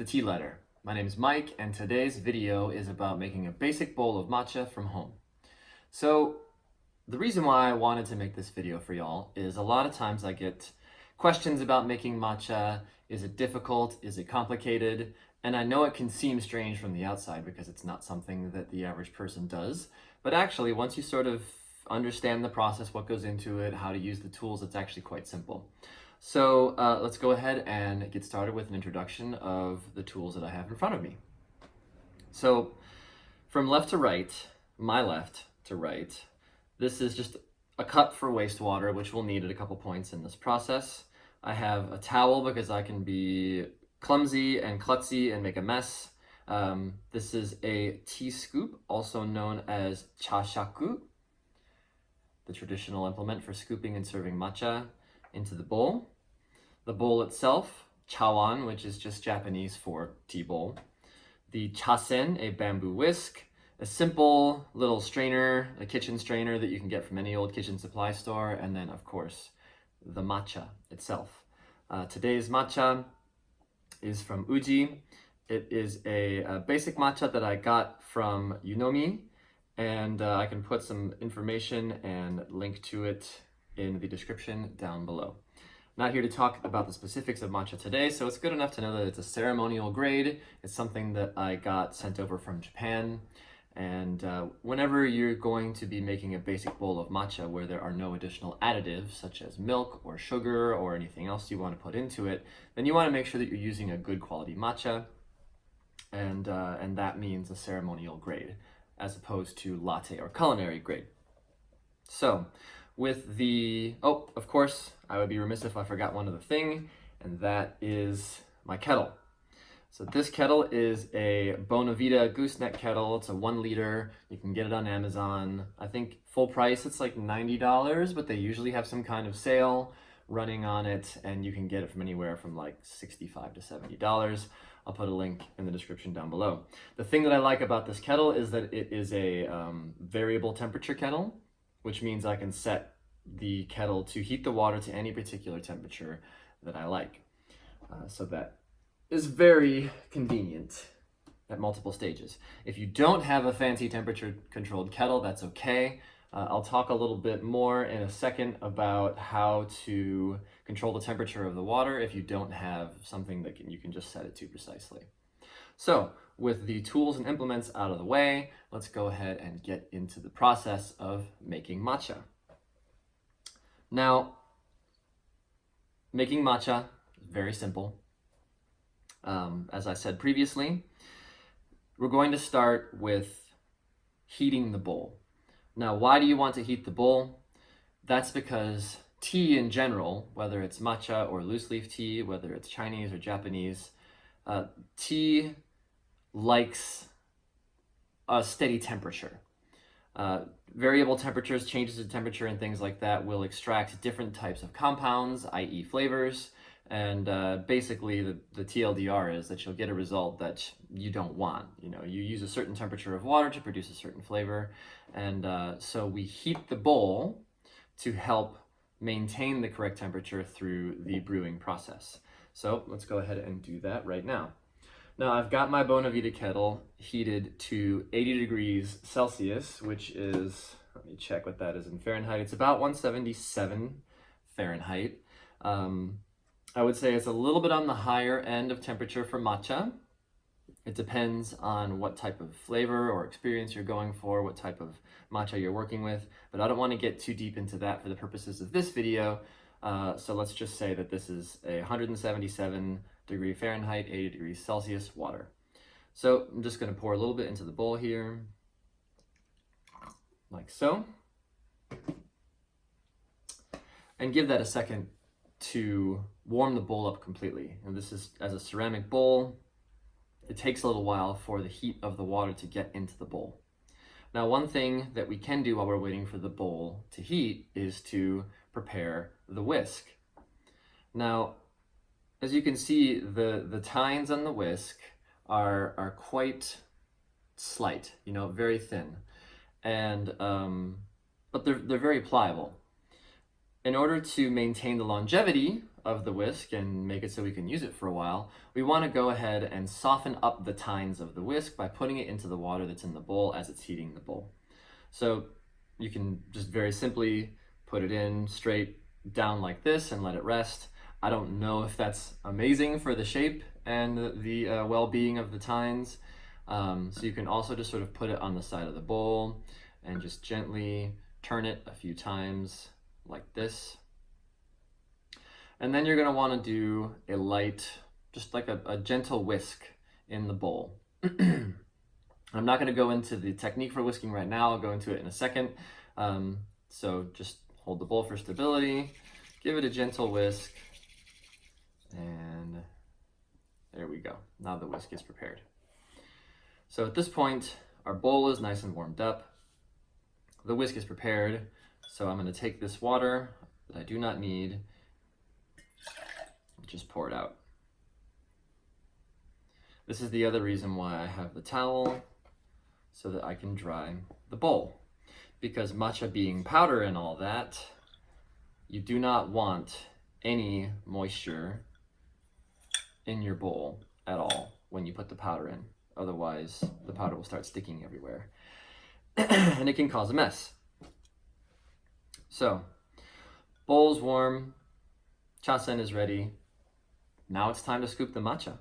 the tea letter. My name is Mike, and today's video is about making a basic bowl of matcha from home. So the reason why I wanted to make this video for y'all is a lot of times I get questions about making matcha. Is it difficult? Is it complicated? And I know it can seem strange from the outside because it's not something that the average person does. But actually, once you sort of understand the process, what goes into it, how to use the tools, it's actually quite simple. So let's go ahead and get started with an introduction of the tools that I have in front of me. So from left to right, my left to right, this is just a cup for wastewater, which we'll need at a couple points in this process. I have a towel because I can be clumsy and klutzy and make a mess. This is a tea scoop, also known as chashaku, the traditional implement for scooping and serving matcha into the bowl. The bowl itself, chawan, which is just Japanese for tea bowl. The chasen, a bamboo whisk. A simple little strainer, a kitchen strainer that you can get from any old kitchen supply store. And then, of course, the matcha itself. Today's matcha is from Uji. It is a basic matcha that I got from Unomi. And I can put some information and link to it in the description down below. Not here to talk about the specifics of matcha today, so it's good enough to know that it's a ceremonial grade. It's something that I got sent over from Japan. And whenever you're going to be making a basic bowl of matcha where there are no additional additives, such as milk or sugar or anything else you want to put into it, then you want to make sure that you're using a good quality matcha. And that means a ceremonial grade, as opposed to latte or culinary grade. So, with the, of course, I would be remiss if I forgot one other thing, and that is my kettle. So this kettle is a Bonavita gooseneck kettle. It's a 1 liter. You can get it on Amazon. I think full price, it's like $90, but they usually have some kind of sale running on it, and you can get it from anywhere from like $65 to $70. I'll put a link in the description down below. The thing that I like about this kettle is that it is a variable temperature kettle, which means I can set the kettle to heat the water to any particular temperature that I like. So that is very convenient at multiple stages. If you don't have a fancy temperature controlled kettle, that's okay. I'll talk a little bit more in a second about how to control the temperature of the water if you don't have something that you can just set it to precisely. So with the tools and implements out of the way, let's go ahead and get into the process of making matcha. Now, making matcha is very simple. As I said previously, we're going to start with heating the bowl. Now, why do you want to heat the bowl? That's because tea in general, whether it's matcha or loose leaf tea, whether it's Chinese or Japanese, tea likes a steady temperature. Variable temperatures, changes in temperature and things like that will extract different types of compounds, i.e. flavors, and basically the TLDR is that you'll get a result that you don't want. You know, you use a certain temperature of water to produce a certain flavor, and so we heat the bowl to help maintain the correct temperature through the brewing process. So let's go ahead and do that right now. Now I've got my Bonavita kettle heated to 80 degrees Celsius, which is, let me check what that is in Fahrenheit. It's about 177 Fahrenheit. I would say it's a little bit on the higher end of temperature for matcha. It depends on what type of flavor or experience you're going for, what type of matcha you're working with, but I don't want to get too deep into that for the purposes of this video. So let's just say that this is a 177 degree Fahrenheit, 80 degrees Celsius water. So I'm just going to pour a little bit into the bowl here, like so, and give that a second to warm the bowl up completely. And this is, as a ceramic bowl, it takes a little while for the heat of the water to get into the bowl. Now, one thing that we can do while we're waiting for the bowl to heat is to prepare the whisk. Now, as you can see, the tines on the whisk are quite slight, you know, very thin, and but they're very pliable. In order to maintain the longevity of the whisk and make it so we can use it for a while, we want to go ahead and soften up the tines of the whisk by putting it into the water that's in the bowl as it's heating the bowl. So you can just very simply put it in straight down like this and let it rest. I don't know if that's amazing for the shape and the well-being of the tines. So you can also just sort of put it on the side of the bowl and just gently turn it a few times like this. And then you're going to want to do a light, just like a gentle whisk in the bowl. I'm not going to go into the technique for whisking right now. I'll go into it in a second. So just hold the bowl for stability, give it a gentle whisk, and there we go. Now the whisk is prepared. So at this point, our bowl is nice and warmed up. The whisk is prepared. So I'm going to take this water that I do not need, just pour it out. This is the other reason why I have the towel, so that I can dry the bowl. Because matcha being powder and all that, you do not want any moisture in your bowl at all when you put the powder in. Otherwise, the powder will start sticking everywhere and it can cause a mess. So, bowl's warm, chasen is ready. Now it's time to scoop the matcha.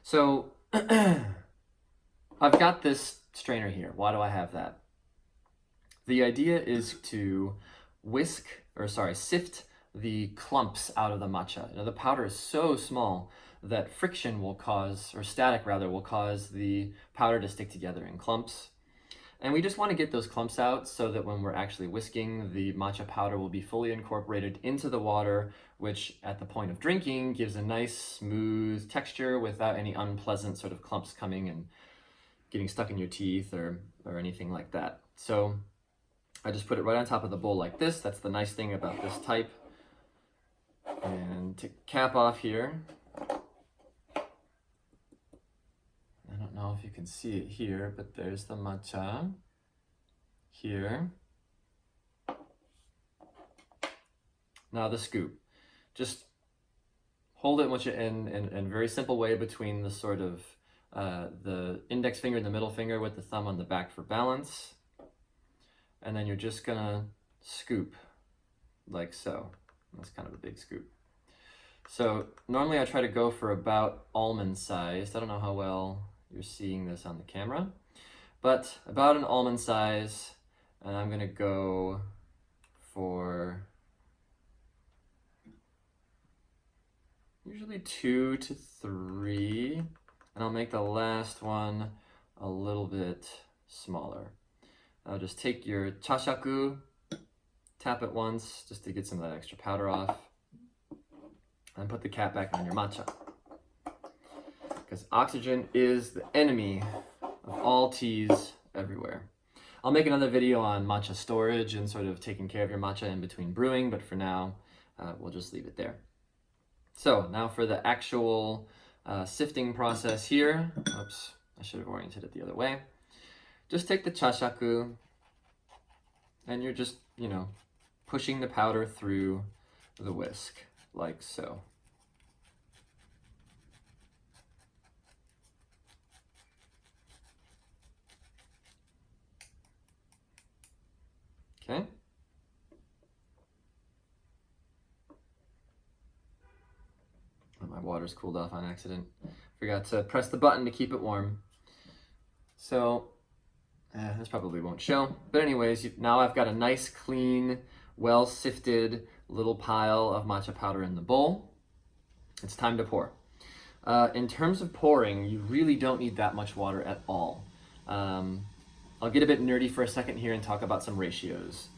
So, I've got this strainer here. Why do I have that? The idea is to sift the clumps out of the matcha. The powder is so small that friction will cause, or static rather, will cause the powder to stick together in clumps. And we just want to get those clumps out so that when we're actually whisking, the matcha powder will be fully incorporated into the water, which at the point of drinking gives a nice smooth texture without any unpleasant sort of clumps coming and getting stuck in your teeth or anything like that. So I just put it right on top of the bowl like this. That's the nice thing about this type. And to cap off here, I don't know if you can see it here, but there's the matcha here. Now the scoop. Just hold it in a very simple way between the sort of the index finger and the middle finger with the thumb on the back for balance. And then you're just gonna scoop like so. That's kind of a big scoop. So normally I try to go for about almond sized. I don't know how well you're seeing this on the camera, but about an almond size. And I'm gonna go for usually 2 to 3, and I'll make the last one a little bit smaller. I'll just take your chashaku, tap it once just to get some of that extra powder off, and put the cap back on your matcha. Because oxygen is the enemy of all teas everywhere. I'll make another video on matcha storage and sort of taking care of your matcha in between brewing, but for now, we'll just leave it there. So now for the actual sifting process here. Oops, I should have oriented it the other way. Just take the chashaku and you're just, pushing the powder through the whisk like so. Okay. My water's cooled off on accident. Forgot to press the button to keep it warm. So this probably won't show. But anyways, now I've got a nice, clean, well-sifted little pile of matcha powder in the bowl. It's time to pour. In terms of pouring, you really don't need that much water at all. I'll get a bit nerdy for a second here and talk about some ratios.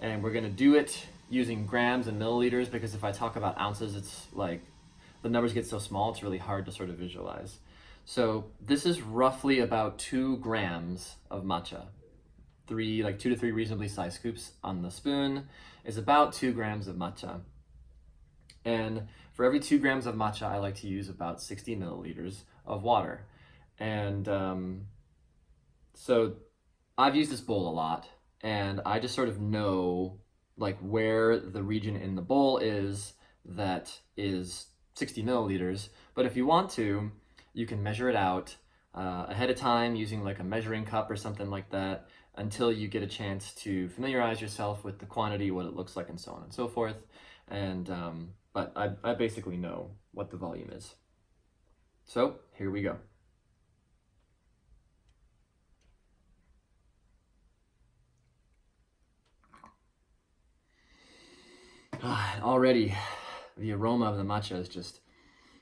And we're gonna do it using grams and milliliters, because if I talk about ounces, it's like the numbers get so small, it's really hard to sort of visualize. So this is roughly about 2 grams of matcha. 2 to 3 reasonably sized scoops on the spoon is about 2 grams of matcha. And for every 2 grams of matcha, I like to use about 60 milliliters of water. And so I've used this bowl a lot, and I just sort of know like where the region in the bowl is that is 60 milliliters, but if you want to, you can measure it out ahead of time using like a measuring cup or something like that until you get a chance to familiarize yourself with the quantity, what it looks like, and so on and so forth. And but I basically know what the volume is. So here we go. Already the aroma of the matcha is just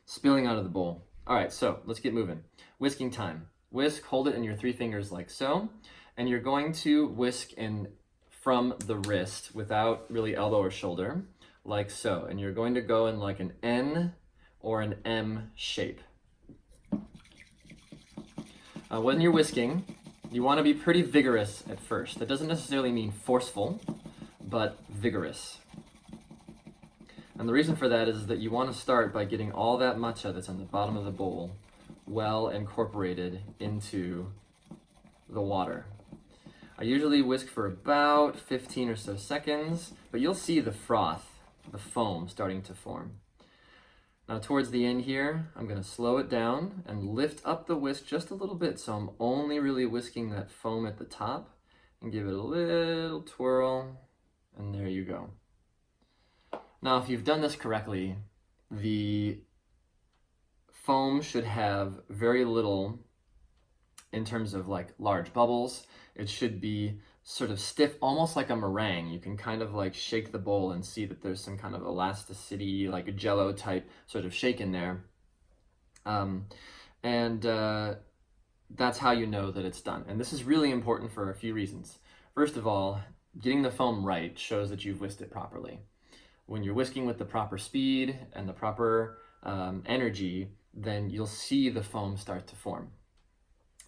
spilling out of the bowl. All right, so let's get moving. Whisking time. Whisk, hold it in your 3 fingers like so, and you're going to whisk in from the wrist without really elbow or shoulder, like so. And you're going to go in like an N or an M shape. When you're whisking, you want to be pretty vigorous at first. That doesn't necessarily mean forceful, but vigorous. And the reason for that is that you want to start by getting all that matcha that's on the bottom of the bowl well incorporated into the water. I usually whisk for about 15 or so seconds, but you'll see the froth, the foam starting to form. Now towards the end here, I'm going to slow it down and lift up the whisk just a little bit, so I'm only really whisking that foam at the top, and give it a little twirl, and there you go. Now, if you've done this correctly, the foam should have very little in terms of like large bubbles. It should be sort of stiff, almost like a meringue. You can kind of like shake the bowl and see that there's some kind of elasticity, like a jello type sort of shake in there. That's how you know that it's done. And this is really important for a few reasons. First of all, getting the foam right shows that you've whisked it properly. When you're whisking with the proper speed and the proper energy, then you'll see the foam start to form.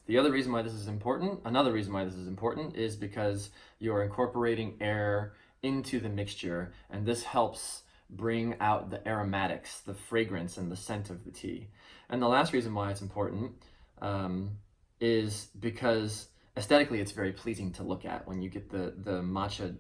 The other reason why this is important, another reason why this is important, is because you're incorporating air into the mixture, and this helps bring out the aromatics, the fragrance, and the scent of the tea. And the last reason why it's important is because aesthetically it's very pleasing to look at when you get the matcha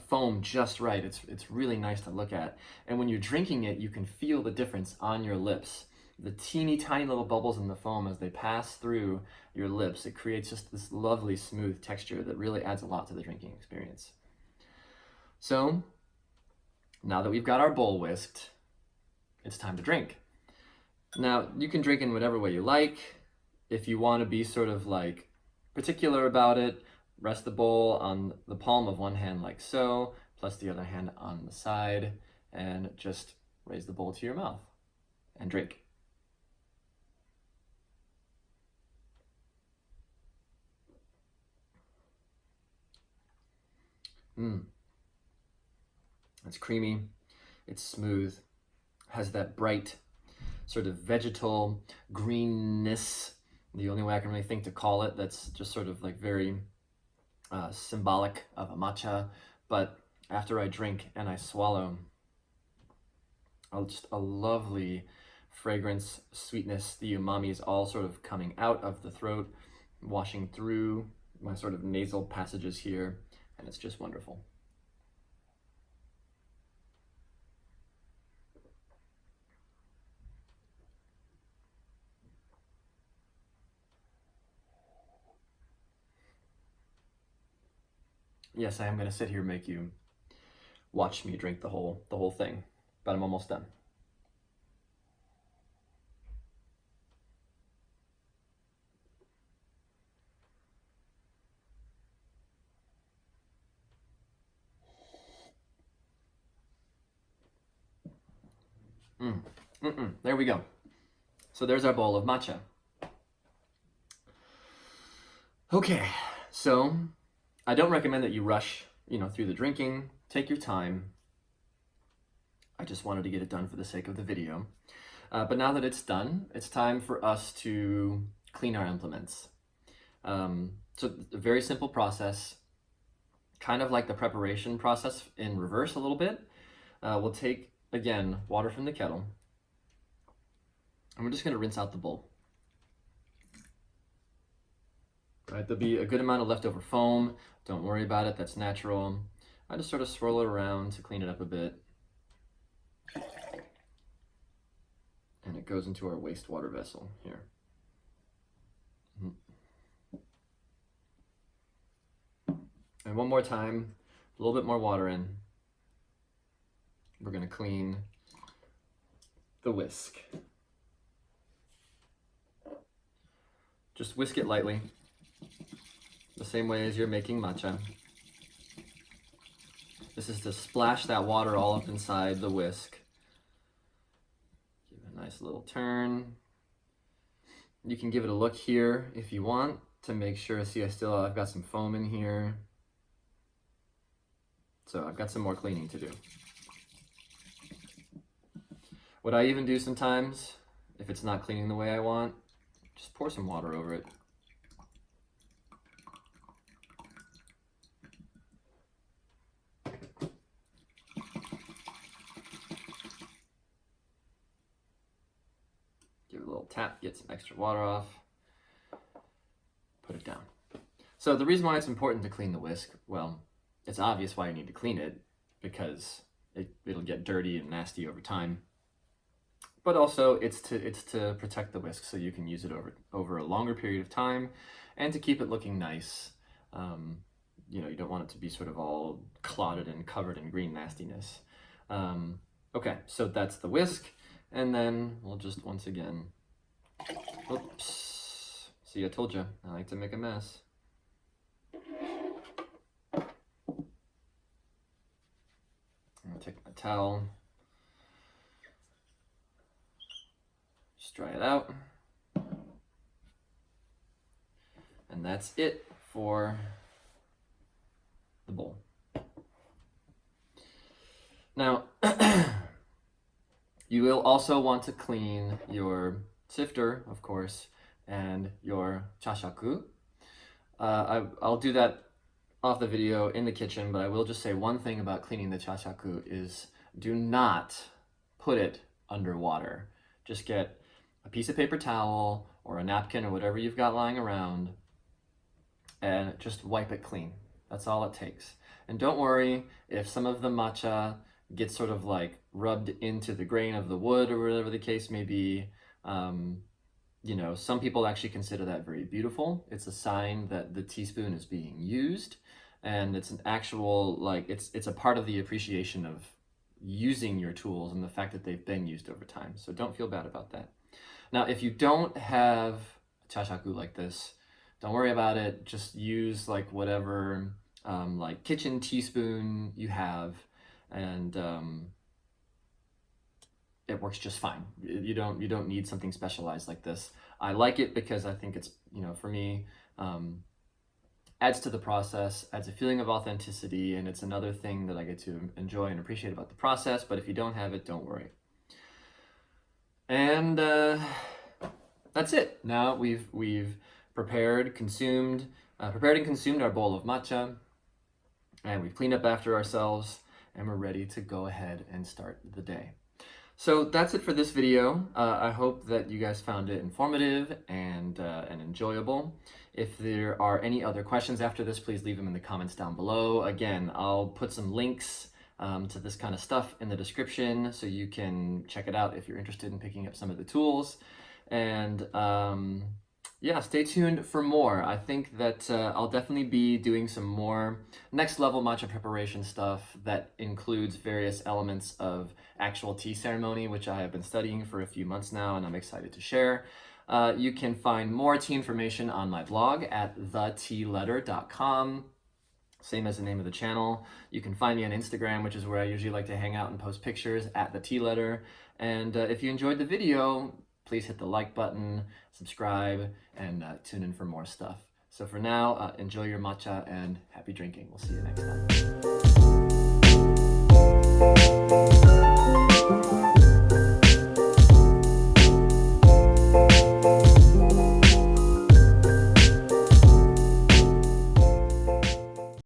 foam just right. It's really nice to look at, and when you're drinking it, you can feel the difference on your lips. The teeny tiny little bubbles in the foam, as they pass through your lips, it creates just this lovely smooth texture that really adds a lot to the drinking experience. So now that we've got our bowl whisked, it's time to drink. Now you can drink in whatever way you like. If you want to be sort of like particular about it, rest the bowl on the palm of one hand like so, plus the other hand on the side, and just raise the bowl to your mouth and drink. It's creamy, it's smooth, has that bright sort of vegetal greenness, the only way I can really think to call it, that's just sort of like very symbolic of a matcha. But after I drink and I swallow, just a lovely fragrance, sweetness, the umami is all sort of coming out of the throat, washing through my sort of nasal passages here, and it's just wonderful. Yes, I am going to sit here and make you watch me drink the whole thing, but I'm almost done. There we go. So there's our bowl of matcha. Okay, so I don't recommend that you rush, through the drinking. Take your time. I just wanted to get it done for the sake of the video. But now that it's done, it's time for us to clean our implements. So a very simple process, kind of like the preparation process in reverse a little bit. We'll take, again, water from the kettle, and we're just going to rinse out the bowl. Right, there'll be a good amount of leftover foam. Don't worry about it, that's natural. I just sort of swirl it around to clean it up a bit. And it goes into our wastewater vessel here. And one more time, a little bit more water in. We're going to clean the whisk. Just whisk it lightly, the same way as you're making matcha. This is to splash that water all up inside the whisk. Give it a nice little turn. You can give it a look here if you want to make sure. See, I've got some foam in here. So I've got some more cleaning to do. What I even do sometimes, if it's not cleaning the way I want, just pour some water over it. Give it a little tap, get some extra water off, put it down. So the reason why it's important to clean the whisk, well, it's obvious why you need to clean it, because it'll get dirty and nasty over time. But also it's to protect the whisk so you can use it over a longer period of time and to keep it looking nice. You know, you don't want it to be sort of all clotted and covered in green nastiness. Okay, so that's the whisk. And then we'll just once again, oops. See, I told you, I like to make a mess. I'm gonna take my towel. Just dry it out. And that's it for the bowl. Now, you will also want to clean your sifter, of course, and your chashaku. I'll do that off the video in the kitchen, but I will just say one thing about cleaning the chashaku is do not put it underwater. Just get a piece of paper towel or a napkin or whatever you've got lying around and just wipe it clean. That's all it takes. And don't worry if some of the matcha gets sort of like rubbed into the grain of the wood or whatever the case may be. You know, some people actually consider that very beautiful. It's a sign that the teaspoon is being used, and it's an actual, like, it's a part of the appreciation of using your tools and the fact that they've been used over time. So don't feel bad about that. Now, if you don't have a chashaku like this, don't worry about it. Just use like whatever like kitchen teaspoon you have, and it works just fine. You don't need something specialized like this. I like it because I think it's, you know, for me, adds to the process, adds a feeling of authenticity, and it's another thing that I get to enjoy and appreciate about the process. But if you don't have it, don't worry. And that's it. Now we've prepared and consumed our bowl of matcha, and we've cleaned up after ourselves, and we're ready to go ahead and start the day. So that's it for this video. I hope that you guys found it informative and enjoyable. If there are any other questions after this, please leave them in the comments down below. Again, I'll put some links to this kind of stuff in the description so you can check it out if you're interested in picking up some of the tools. And yeah, stay tuned for more. I think that I'll definitely be doing some more next level matcha preparation stuff that includes various elements of actual tea ceremony, which I have been studying for a few months now, and I'm excited to share. You can find more tea information on my blog at thetealetter.com. Same as the name of the channel. You can find me on Instagram, which is where I usually like to hang out and post pictures, at @thetealetter. And if you enjoyed the video, please hit the like button, subscribe, and tune in for more stuff. So for now, enjoy your matcha and happy drinking. We'll see you next time.